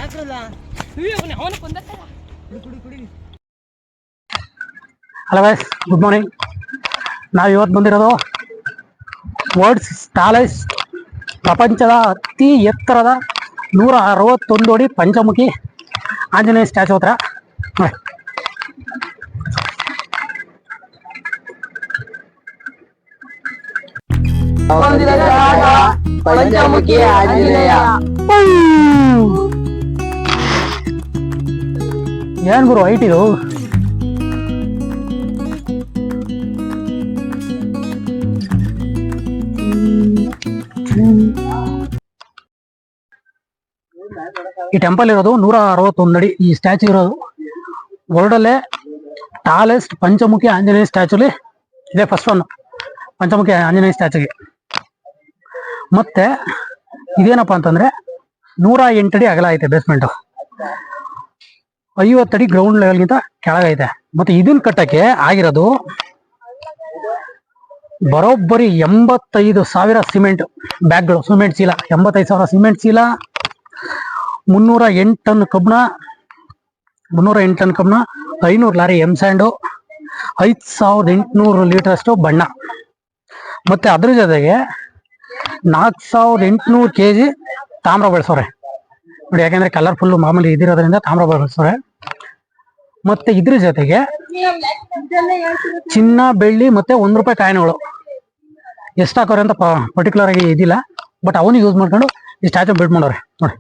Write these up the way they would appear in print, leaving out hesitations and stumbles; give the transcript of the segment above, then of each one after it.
Hello guys, good morning. ನಾವು ಇವತ್ತು ಬಂದಿರೋದು ವರ್ಲ್ಡ್ಸ್ ಟಾಲೆಸ್ಟ್, ಪ್ರಪಂಚದ ಅತಿ ಎತ್ತರದ 161 ಅಡಿ ಪಂಚಮುಖಿ ಆಂಜನೇಯ ಸ್ಟ್ಯಾಚು ಹತ್ರ. ಪಂಚಮುಖಿ ಆಂಜನೇಯ. ಏನ್ ಗುರು ಹೈಟ್ ಇದು? ಈ ಟೆಂಪಲ್ ಇರೋದು 161 ಅಡಿ. ಈ ಸ್ಟ್ಯಾಚು ಇರೋದು ವರ್ಲ್ಡ್ ಅಲ್ಲೇ ಟಾಲೆಸ್ಟ್ ಪಂಚಮುಖಿ ಆಂಜನೇಯ ಸ್ಟ್ಯಾಚುಲಿ ಇದೆ. ಫಸ್ಟ್ ಒನ್ ಪಂಚಮುಖಿ ಆಂಜನೇಯ ಸ್ಟ್ಯಾಚುಗೆ. ಮತ್ತೆ ಇದೇನಪ್ಪ ಅಂತಂದ್ರೆ 108 ಅಡಿ ಅಗಲ ಐತೆ. ಬೇಸ್ಮೆಂಟ್ 50 ಅಡಿ ಗ್ರೌಂಡ್ ಲೆವೆಲ್ಗಿಂತ ಕೆಳಗೈತೆ. ಮತ್ತೆ ಇದನ್ನ ಕಟ್ಟಕ್ಕೆ ಆಗಿರೋದು ಬರೋಬ್ಬರಿ 85,000 ಸಿಮೆಂಟ್ ಬ್ಯಾಗ್ಗಳು, ಸಿಮೆಂಟ್ ಚೀಲ. 85,000 ಸಿಮೆಂಟ್ ಚೀಲ, 308 ಟನ್ ಕಬ್ಬಣ, 500 ಲಾರಿ ಎಮ್ ಸ್ಯಾಂಡು, 5,800 ಲೀಟರ್ ಅಷ್ಟು ಬಣ್ಣ. ಮತ್ತೆ ಅದ್ರ ಜೊತೆಗೆ 4,800 kg ತಾಮ್ರ ಬಳಸೋರೆ ನೋಡಿ. ಯಾಕೆಂದ್ರೆ ಕಲರ್ಫುಲ್ ಮಾಮೂಲಿ ಇದಿರೋದ್ರಿಂದ ತಾಮ್ರ ಬಳಸೋರೆ. ಮತ್ತೆ ಇದ್ರ ಜೊತೆಗೆ ಚಿನ್ನ, ಬೆಳ್ಳಿ ಮತ್ತೆ ₹1 ಕಾಯಿನ್ಗಳು ಎಷ್ಟು ಹಾಕೋರೆ ಅಂತ ಪರ್ಟಿಕ್ಯುಲರ್ ಆಗಿ ಇದಿಲ್ಲ. ಬಟ್ ಅವನು ಯೂಸ್ ಮಾಡ್ಕೊಂಡು ಈ ಸ್ಟ್ಯಾಚು ಬಿಲ್ಡ್ ಮಾಡೋರೆ ನೋಡಿ.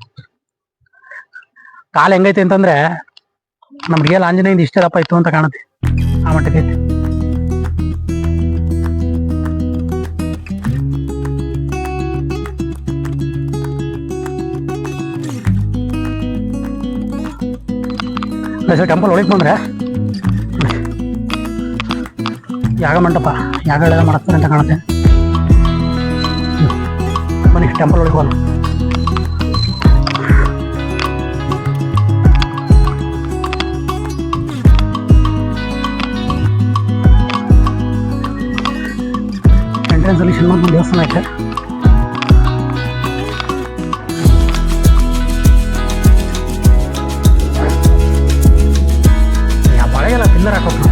ಕಾಲು ಹೆಂಗೈತೆ ಅಂತಂದ್ರೆ ನಮ್ ರಿಯಲ್ ಆಂಜನೇಯಂದು ಇಷ್ಟೇ ದಪ್ಪ ಇತ್ತು ಅಂತ ಕಾಣುತ್ತೆ, ಆ ಮಟ್ಟಕ್ಕೆ ಐತೆ. ಟೆಂಪಲ್ ಒಳಗೆ ಬಂದ್ರೆ ಯಾಗ ಮಂಟಪ, ಯಾಗಗಳೆಲ್ಲ ಮಾಡಿಸ್ತಾರೆ ಅಂತ ಕಾಣುತ್ತೆ. ಬನ್ನಿ ಟೆಂಪಲ್ ಒಳಗೆ ಬಂದು. ಎಂಟ್ರೆನ್ಸ್ ಅಲ್ಲಿ ಶಿವಮೊಗ್ಗ ದೇವಸ್ಥಾನ ಐತೆ. ಬಳೆಗೆಲ್ಲ ಪಿಲ್ಲರ್ ಹಾಕೋದು.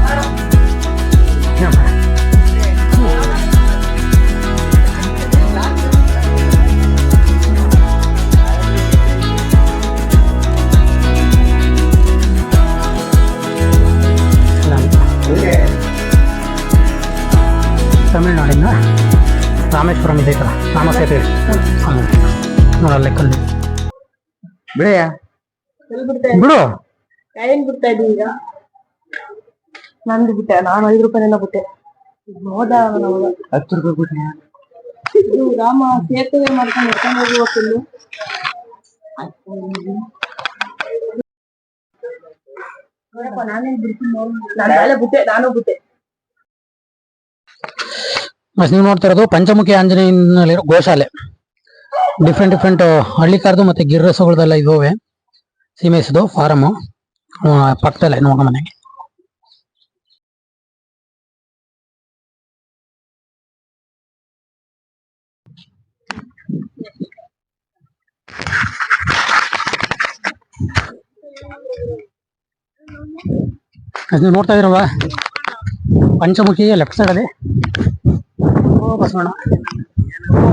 ತಮಿಳ್ನಾಡಿಂದ ರಾಮೇಶ್ವರಂ ಇದೈತಲ್ಲ, ರಾಮಸೇತುವೆ ನೋಡಲ್ಲ ಲೆಕ್ಕಲ್ಲಿ. ಬಿಡಯ್ಯ ಬಿಡು. ಬಿಡ್ತಾ ಇದ್ದೀವಿ ಈಗ. ನಂದು ಬಿಟ್ಟೆ, ನಾನು ₹5 ಬಿಟ್ಟೆ. ಹೋದ 10 ರೂಪಾಯಿ ಬಿಟ್ಟೆ. ಇದು ರಾಮ ಸೇತುವೆ ಮಾಡ್ಕೊಂಡು ಎತ್ಕೊಂಡು ಹೋಗುವ ನಾನೇ ಬಿಡ್ತೀನಿ. ನಾನು ಬಿಟ್ಟೆ, ನಾನು ಬಿಟ್ಟೆ. ನೀವು ನೋಡ್ತಾ ಇರೋದು ಪಂಚಮುಖಿ ಆಂಜನೇಯನಲ್ಲಿರೋ ಗೋಶಾಲೆ. ಡಿಫ್ರೆಂಟ್ ಹಳ್ಳಿಕಾರ್ದು ಮತ್ತೆ ಗಿರ್ರಸಗಳದೆಲ್ಲ ಇದಾವೆ. ಸೀಮೆಸ್ದು ಫಾರಮ್ ಪಕ್ಕದಲ್ಲೇ ನೋಡ ಮನೆಗೆ. ನೀವು ನೋಡ್ತಾ ಇದ್ರಲ್ವಾ, ಪಂಚಮುಖಿ ಲೆಫ್ಟ್ ಸೈಡ್ ಅಲ್ಲಿ ಬಸವಣ್ಣ.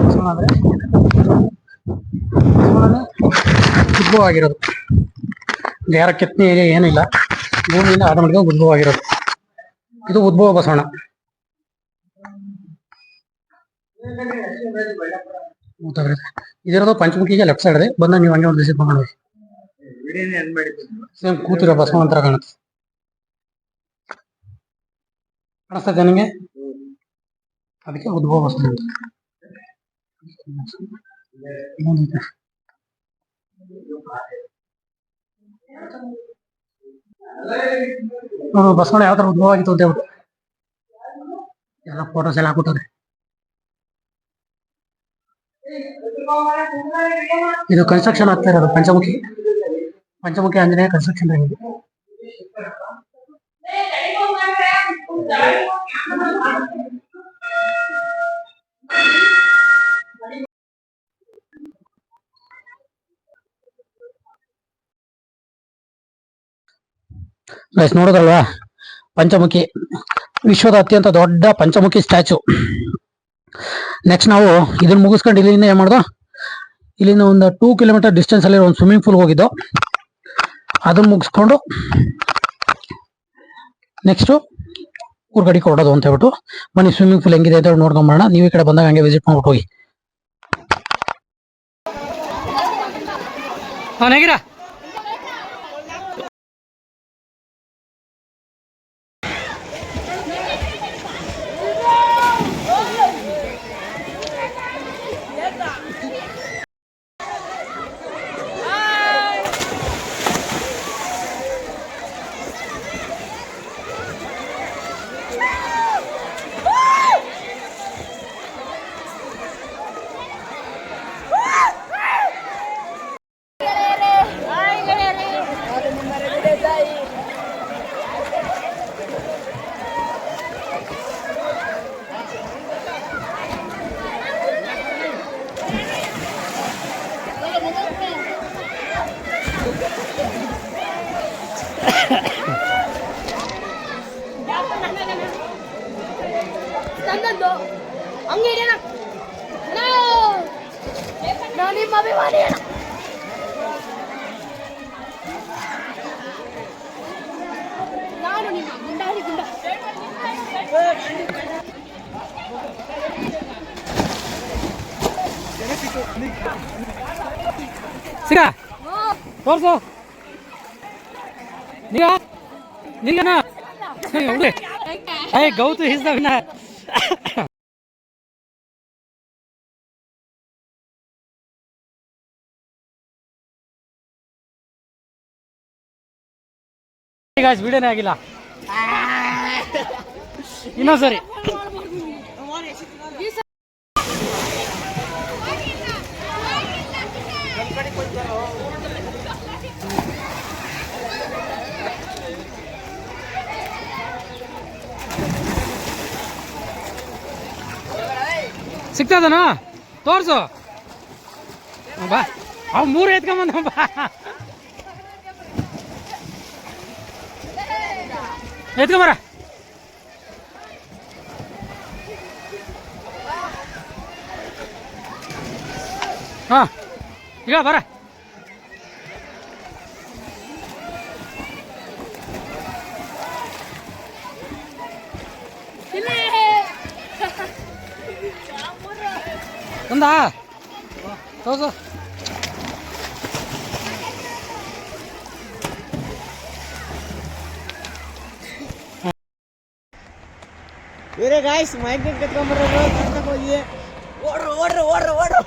ಬಸವಣ್ಣ ಅಂದ್ರೆ ಉದ್ಭವ ಆಗಿರೋದು, ಯಾರ ಕೆತ್ತನೆ ಏನಿಲ್ಲ, ಭೂಮಿಯಿಂದ ಆಟೋಮೆಟಿಕ್ ಉದ್ಭವ ಆಗಿರೋದು. ಇದು ಉದ್ಭವ ಬಸವಣ್ಣ. ಇದಿರೋದು ಪಂಚಮುಖಿಗೆ ಲೆಫ್ಟ್ ಸೈಡ್ ಇದೆ. ಬಂದ ನೀವು ಹಂಗೆ ಒಂದು ವಿಸಿಟ್ ಮಾಡೋದು. ಸೇಮ್ ಕೂತಿರೋ ಬಸವಣ್ಣ ಅಂತ ಕಾಣುತ್ತೆ. ಕಾಣಿಸ್ತದೆ ನಿಮಗೆ? ಅದಕ್ಕೆ ಉದ್ಭವ ಬಸವಣ್ಣ ಅಂತ. ಬಸವಣ್ಣ ಯಾವ ತರ ಉದ್ಭವ ಆಗಿತ್ತು ಅಂತ ಹೇಳ್ಬಿಟ್ಟು ಎಲ್ಲ ಫೋಟೋಸ್ ಎಲ್ಲ ಹಾಕ್ಬಿಟ್ಟವ್ರೆ. ಇದು ಕನ್ಸ್ಟ್ರಕ್ಷನ್ ಆಗ್ತಾ ಇರೋದು ಪಂಚಮುಖಿ ಆಂಜನೇಯ ಕನ್ಸ್ಟ್ರಕ್ಷನ್ ಆಗಿದೆ. ಗೈಸ್ ನೋಡಿದ್ರಲ್ವಾ, ಪಂಚಮುಖಿ ವಿಶ್ವದ ಅತ್ಯಂತ ದೊಡ್ಡ ಪಂಚಮುಖಿ ಸ್ಟ್ಯಾಚು. ನೆಕ್ಸ್ಟ್ ನಾವು ಇದನ್ನ ಮುಗಿಸ್ಕೊಂಡು ಇಲ್ಲಿಂದ ಏನ್ ಮಾಡ್ದೋ, ಇಲ್ಲಿಂದ ಒಂದು 2 ಕಿಲೋಮೀಟರ್ ಡಿಸ್ಟೆನ್ಸ್ ಅಲ್ಲಿ ಒಂದು ಸ್ವಿಮ್ಮಿಂಗ್ ಪೂಲ್ ಹೋಗಿದ್ದು. ಅದನ್ನ ಮುಗಿಸ್ಕೊಂಡು ನೆಕ್ಸ್ಟ್ ಊರ್ಗಡಿ ಕೊಡೋದು ಅಂತ ಹೇಳ್ಬಿಟ್ಟು ಬನ್ನಿ, ಸ್ವಿಮ್ಮಿಂಗ್ ಪೂಲ್ ಹೆಂಗಿದೆ ಅಂತ ನೋಡ್ಕೊಂಬರೋಣ. ನೀವು ಈ ಕಡೆ ಬಂದಾಗ ಹಂಗೆ ವಿಸಿಟ್ ಮಾಡ್ಬಿಟ್ಟು ಹೋಗಿ. ಹೇಗಿರಾ ಹಂಗೇನ ನಿಮ್ಮ ಅಭಿಮಾನಿ ನಾನು ನಿಮ್ಮ ಗುಂಡಾರಿ ಗುಂಡ. ಸಿಗ ತೋರ್ಸು ನಿಗ ನಿಲ್ಲನ Hey, go to his winner. Guys, video ಆಗಿಲ್ಲ ಇನ್ನೊಂದು ಸರಿ. ಸಿಗ್ತದನ ತೋರ್ಸು ಬಾ, ಅವ್ 3 ಎತ್ಕೊಂಬಂದ ಬಾ, ಎತ್ಕೊಂಬರ. ಹಾ ಈಗ ಬರ. ಒಂದಾ ತೋರ್ಸು. ಇವರೇ ಗಾಯ್ಸ್ ಮೈಕ್ ಕಟ್ಕೊಂಡ್ಬರೋದು, ಓಡ್ರು ಓಡ್ರು ಓಡ್ರು ಓಡ್ರು